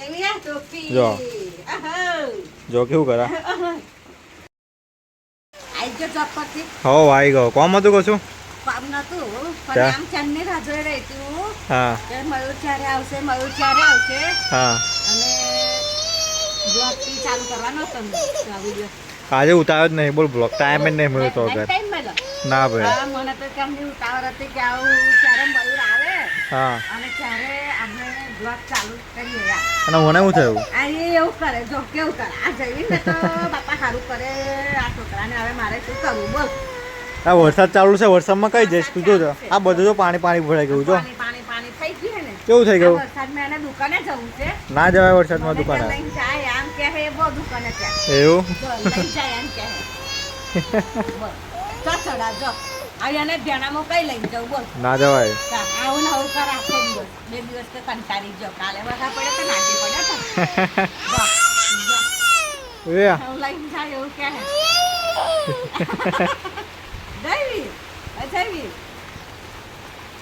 જો જો કેવું કરા હો આવી ગયો કોમ હતું કશું હા આજે ઉતાર્યો જ નહીં બોલ બ્લોક ટાઈમ જ નહીં મળ્યો તો ના ભાઈ મને તો કેમની ઉતાવળ હતી કે આવું ચારે મયુર આવે હા અને ચારે આપણે બ્લોગ ચાલુ કરીએ અને મને શું થયું આ એવું કરે જો કેવું કરે આ જઈને તો બાપા સારું કરે આ છોકરાને હવે મારે શું કરવું બોલ આ વરસાદ ચાલુ છે વરસાદમાં કઈ જઈશ તું જો આ બધું તો પાણી પાણી ભરાઈ ગયું જો પાણી પાણી થઈ ગયું ને કેવું થઈ ગયું વરસાદમાં એને દુકાને જવું છે ના જવાય વરસાદમાં દુકાને લઈને જાય આમ કે હે બહુ દુકાને જાય એવું લઈ જાય એમ કે બોલ તો ચડા જો આને ધ્યાનામાં કઈ લઈને જવું બોલ ના જવાય આવું ને આવું કર આખો દિવસ 2 દિવસ તો કંટાળી જો કાલે બધા પડે તો નાજી પડે તો એ લઈને જાય એવું કે જયવી જયવી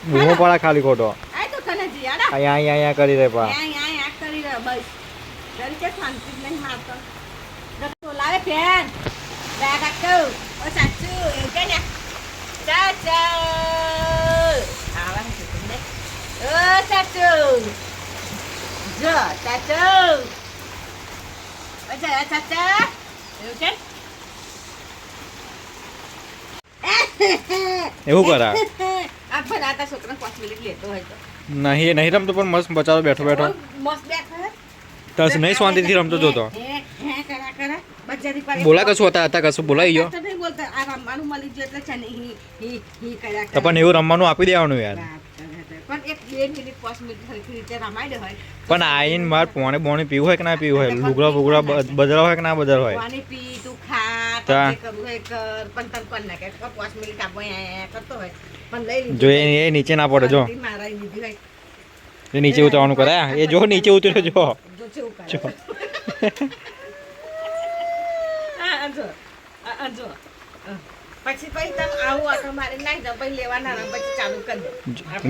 બૂમો પડા ખાલી ખોટો આય તો કને જી આડા અહીંયા કરી રે પા આ કરી રે બસ જરી કે શાંતિ જ નહીં મારતો તો લાવે ફેન ડા કાકો ઓ સાચુ એ કે ને ચાચા આવા છે તમને ઓ ચાચુ જો ચાચુ અચ્છા ચાચા એવું કે એવું કરા આ ભરાતા છોકરા 5 મિનિટ લેતો હોય તો નહીં નહીં રમતો પણ મસ્ત બચારો બેઠો બેઠો મસ્ત બેઠો તસ નહીં શાંતિથી રમતો જોતો કરા બચ્ચાથી પાડે બોલા કશું હતા કશું બોલાઈ ગયો તો નહીં બોલતા આ રમવાનું મળી ગયું એટલે છે ને હી કર્યા તો પણ એવું રમવાનું આપી દેવાનું યાર પણ એક 2 મિનિટ 5 મિનિટ સરખી રીતે રમાઈ દે હોય પણ આઈને માર પોણે બોણી પીવું હોય કે ના પીવું હોય લુગડા બુગડા બદલા હોય કે ના બદલ હોય પાણી પી તું ખા તા. તને કરવું હોય કર પણ તન કોણ ના કે 5 મિનિટ આપો અહીંયા કરતો હોય પણ લઈ લીધું જો એ નીચે ના પડે જો મારા લીધી હોય એ નીચે ઉતરવાનું કરે એ જો નીચે ઉતર્યો જો જો કેવું કરે જો આ જો પછી તમે આવું આટો મારી નાખી દો પછી લેવાના ને પછી ચાલુ કરી દો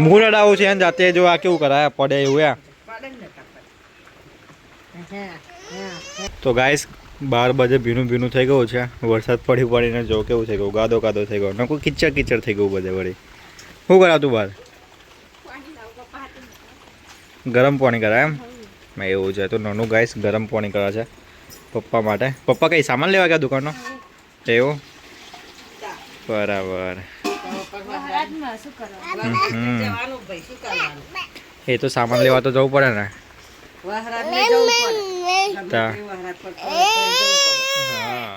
મૂળ અડાવું છે એને જાતે જો આ કેવું કરાય પડે એવું યા પડે ને કાપડ તો ગાઈસ 12 બજે ભીનું ભીનું થઈ ગયું છે વરસાદ પડી પડીને જો કેવું થઈ ગયું ગાદો કાદો થઈ ગયો નકું કિચડ કિચડ થઈ ગયું બધે વળી શું કરાતું બહાર ગરમ પાણી કરાય એમ એવું છે તો નાનું ગાઈસ ગરમ પાણી કરે છે પપ્પા માટે પપ્પા કઈ સામાન લેવા ગયા દુકાનનો એવું બરાબર એ તો સામાન લેવા તો જવું પડે ને તા. હા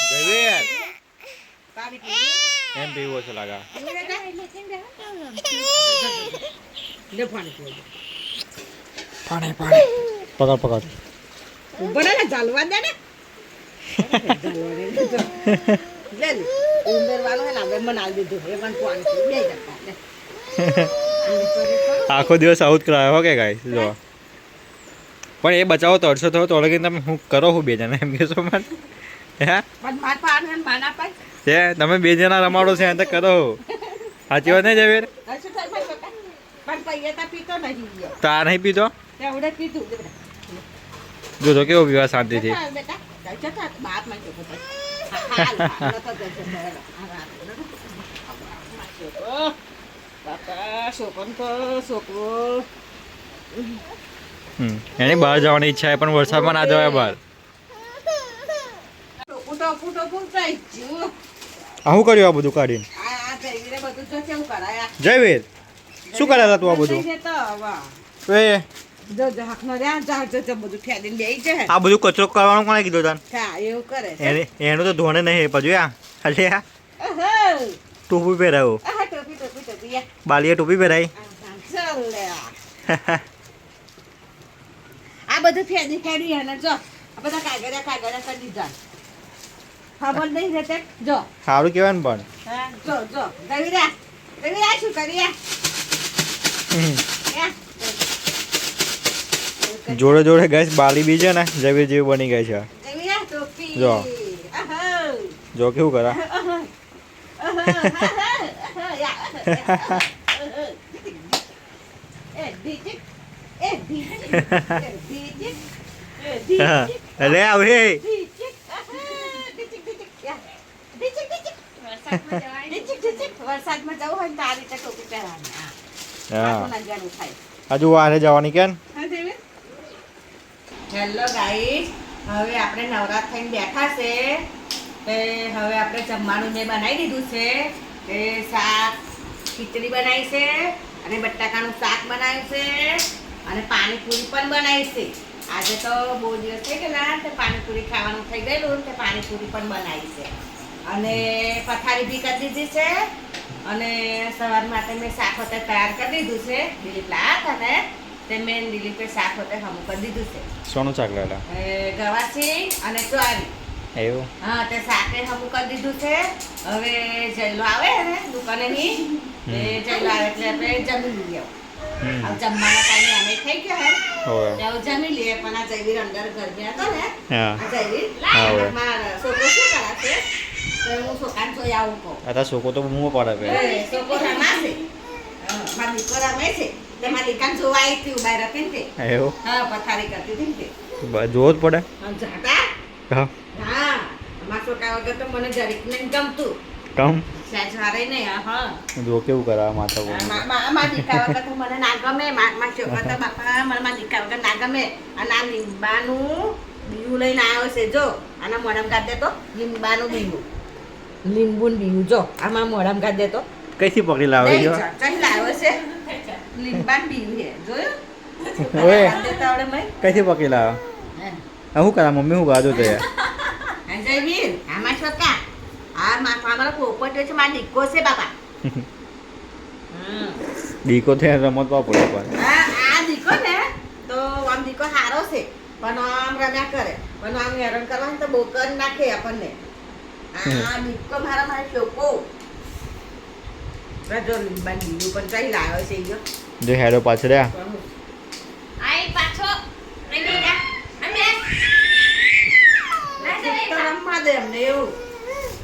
જયવીર એમ પીવું છે લાગા પાણી પાણી પકડ પકડ બરાબર ચાલવા દે ને લે ઉંદરવાનો હે ને હવે મનાલ દીધું એ પણ પાણી બે જતા લે આખો દિવસ આવું જ કરાયો હો કે ગાઈસ જો પણ એ બચાવો તડસો થયો તો લગીને તમે હું કરો હું બે જણા એમ કહેશો મને હે પણ માર પાડ ને માના પાડ છે તમે બે જણા રમાડો છે તો કરો સાચી વાત નહીં જવેર હશે થાય ભાઈ કાકા પણ પૈયા પીતો નહીં ગયો તા નહીં પીતો તેવડે પીધું જો કેવો પીવા શાંતિથી બેટા જતા બાપ માં જતો એની બહાર જવાની ઈચ્છા છે પણ વરસાદમાં ના જવાય બહાર આવું કર્યું આ બધું કાઢીને જયવીર શું કર્યા હતા તું આ બધું એ આ બધું કચરો કરવાનું કોણે કીધું તને એનું તો ધોણે નહીં પછી ખાલી ટોપી પહેરાવું બાલીએ ટોપી પહેરાઈ આ બધું ફેરી ફેરી અને જો આ બધા કાગળિયા કરી દીધા ખબર નહીં રહેતે જો સારું કહેવાય ને પણ જો જો રવિરા શું કરીએ જોડે જોડે ગેસ બાલી બી છે ને જયવીર જેવી બની ગઈ છે જો જો કેવું કરા અરે આવે વરસાદમાં જવું હોય ને તો આ રીતે ટોપી પહેરવાની. હા આખું નંજાનું થાય. હજુ વારે જવાની કેમ હેલો ગાઈસ, હવે આપણે નવરાત થઈને બેઠા છે તે હવે આપણે જમવાનું મેં બનાવી દીધું છે. એ શાક ખીચડી બનાવી છે અને બટાકાનું શાક બનાવ્યું છે અને પાણીપુરી પણ બનાવી છે. આજે તો બહુ દિવસ થઈ ગયેલા તે પાણીપુરી ખાવાનું થઈ ગયેલું તે પાણીપુરી પણ બનાવી છે અને પથારી બી કરી દીધી છે અને સવાર માટે મેં શાક હોતે તૈયાર કરી દીધું છે. દિલીપ લાત અને તે મેં દિલીપે શાક હોતે હમું કરી દીધું છે. સોનું શાક લેલા ગવાસી અને ચોરી. એવું હા તે શાકે હમું કરી દીધું છે. હવે જયલો આવે ને દુકાનેની એ જયલો આવે એટલે આપણે જમી લઈએ. હવે જમવાના ટાઈમે અમે થઈ ગયા હે તો જમી લઈએ. પણ આ જયવીર અંદર ગરમી હતો ને આ જયવીર મારા છોકરો શું કરાશે તો હું છોકરાને જોઈ આવું કહું. આ છોકરો તો મું પડે પે છોકરો રમાશે. મારા દીકરો રમે છે તે મારા દીકરાને જોવા આવી હતી ઉભા રાખીને તે. એવું હા પથારી કરતી હતી ને તે જોવો જ પડે. જાતા હા હા મારા છોકરા વગર તો મને જરીક નહીં ગમતું. કમ સહેજ વારે નહીં. હા જો કેવું કરાવે માથા પર મારા દીકરા વગર તો મને ના ગમે. મારા છોકરા તો બાપા મને મારા દીકરા વગર ના ગમે. અને આ લીંબાનું બીયું લઈને આવ્યો છે જો આના મોઢામાં કાઢ દે તો લીંબાનું બીયું લીંબુનું બીયું જો આમાં મોઢામાં કાઢ દે તો કઈથી પકડી લાવે નહીં છો ચઈ લાવ્યો છે લીંબાનું બીયું છે જોયું ઓય કાઢ દેતા આવડે મય કઈથી પકડી લાવે શું કરા મમ્મી શું ગાજો તે જયવીર આમાં છોકરા આ મારો પોપટ છે મારો દીકરો છે બાપા. દીકો છે રમતવા પડે પણ આ દીકો ને તો આમ દીકો સારો છે પણ આમ રમ્યા કરે પણ આમ હેરાન કરવાનું તો બહુ કરી નાખે આપણને. આ દીકો મારો છોકરો રજો લીંબા લીલું પણ કઈ લાવ્યો છે ઈયો જો હેડો પાછળ આઈ પાછો રમવા દે એમને એવું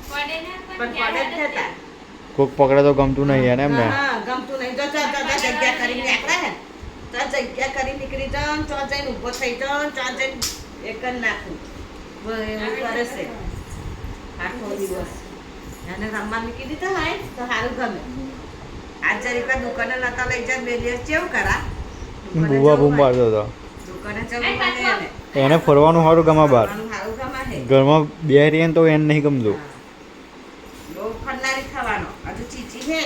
પણ પડે જ થતા કોક પકડે તો ગમતું નહીં એને એમને હા ગમતું નહીં. જો જગ્યા કરી નીકળે હે તો જગ્યા કરી નીકળી જાઓ ચો જઈને ઊભો થઈ જાઓ ચો જઈને એક જ નાખું એવું કરે છે આખો દિવસ. અને રમવા મૂકી દીધો હોય તો સારું ગમે. આજ જરીક દુકાને નતા લઈ જાય 2 દિવસ કેવું કરા બુવા બૂમ પાડતો હતો દુકાને જવું એને ફરવાનું સારું ગમે બહાર સારું ગમે છે. ઘરમાં બે રહીએ તો એને નહીં ગમતું. બહુ ફરનારી થવાનો હજુ ચીચી છે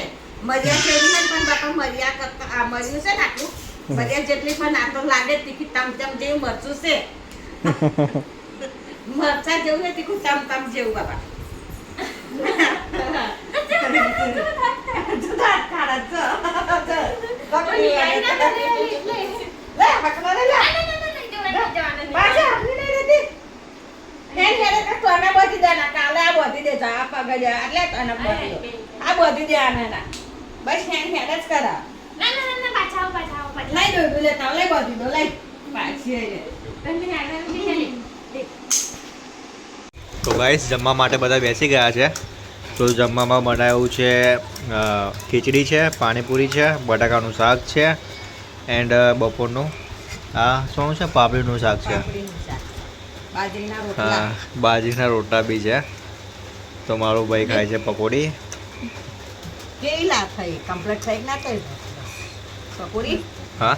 મરિયા જેવી છે પણ બાપા મરિયા કરતા આ મર્યું છે ને આટલું મરિયા જેટલી પણ આ તો લાગે તીખી ટમટમ જેવું મરચું છે. મરચા જેવું ને તીખું ટમટમ જેવું બાપા. તો ગાઈસ જમવા માટે બધા બેસી ગયા છે. તો જમવામાં બનાવ્યું છે ખીચડી છે, પાણીપુરી છે, બટાકાનું શાક છે એન્ડ બપોરનું આ શું છે પાપડીનું શાક છે. હા બાજરીના રોટલા બી છે. તો મારો ભાઈ ખાય છે પકોડી. કેવી લા થઈ કમ્પ્લીટ થઈ ના થઈ પકોડી? હા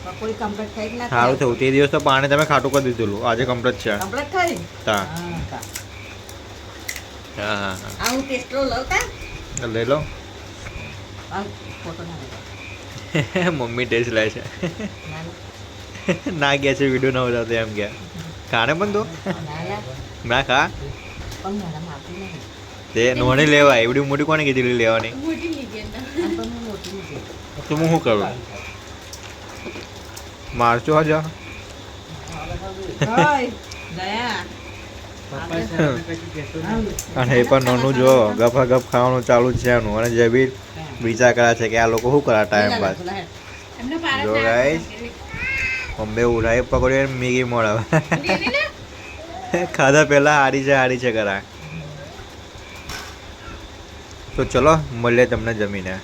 પકોડી કમ્પ્લીટ થઈ ના સારું થયું. તે દિવસ તો પાણી તમે ખાટું કરી દીધેલું, આજે કમ્પ્લીટ છે. કમ્પ્લીટ થઈ હા હા હા આ હું ટેસ્ટ લઉં તા લઈ લો. ફોટો ના મમ્મી ટેસ્ટ લે છે. ના ગયા છે વિડીયો ના ઉતારતો એમ ગયા ખાને પણ તો ના ખા તે નોની લેવાય એવડી મોટી કોને કીધી લેવાની? તો હું શું કરું મારચો હજા અને એ પણ નાનું જો ગફા ગફ ખાવાનું ચાલુ જ છે એનું. અને જે બી વિચાર કરે છે કે આ લોકો શું કરે ટાઈમ પાસ. જો ગાઈસ મમ્મી ઉડાઈ પકડી મીગી મોડા ખાધા પહેલા હારી છે કરા. તો ચલો મળીએ તમને જમીને.